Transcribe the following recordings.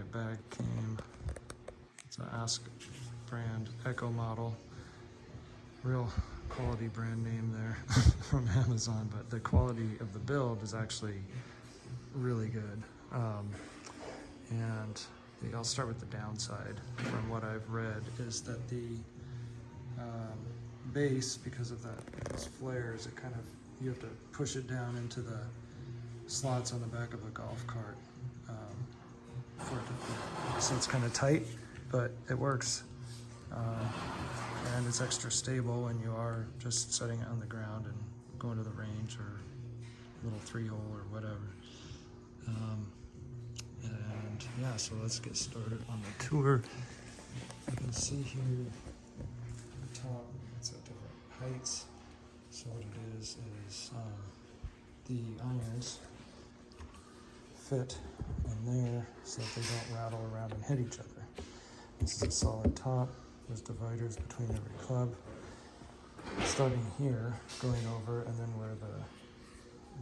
bag came. It's an Ask brand Echo model. Real quality brand name there from Amazon, but the quality of the build is actually really good. I'll start with the downside. From what I've read, is that the base, because of those flares, it kind of, you have to push it down into the slots on the back of a golf cart for it to fit. So it's kind of tight, but it works. And it's extra stable when you are just setting it on the ground and going to the range or little 3-hole or whatever. And yeah, so let's get started on the tour. You can see here the top, it's at different heights. So what it is the irons fit in there so that they don't rattle around and hit each other. This is a solid top. There's dividers between every club. Starting here, going over, and then where the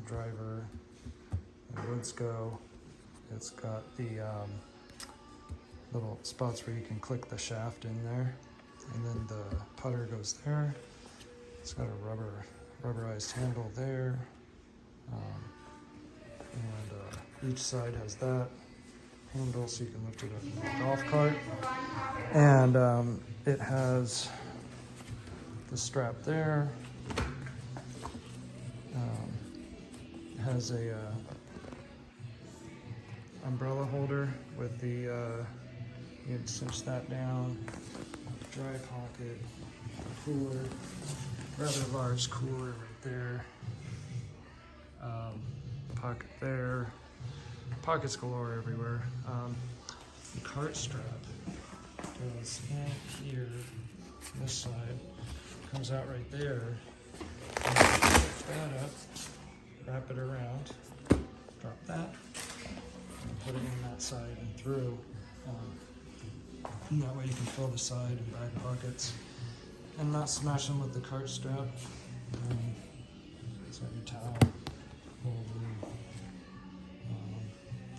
driver and woods go, it's got the little spots where you can click the shaft in there, and then the putter goes there. It's got a rubberized handle there, and each side has that handle so you can lift it up in the golf cart. And it has the strap there. It has a umbrella holder with the, you can cinch that down, dry pocket, cooler, rather large cooler right there, pocket there, pockets galore everywhere. The cart strap goes in here, this side, comes out right there, and pick that up, wrap it around, drop that, and put it in that side and through. And that way you can fill the side and back pockets and not smash them with the cart strap. It's got your towel holder.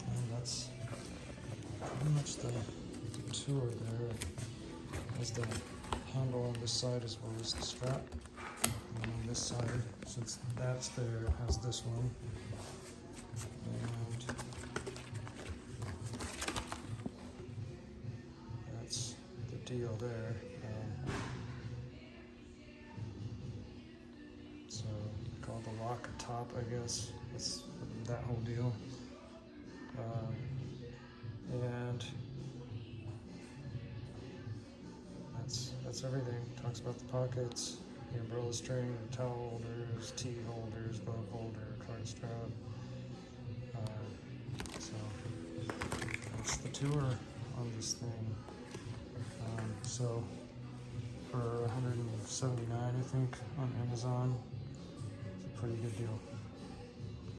And that's pretty much the tour there. There's the handle on this side as well as the strap. And on this side, since that's there, it has this one. And that's the deal there. So called the lock top, I guess. That's that whole deal. And that's everything. Talks about the pockets, the umbrella string, the towel holders, tee holders, glove holder, card strap. So that's the tour on this thing. So for $179, I think, on Amazon, it's a pretty good deal.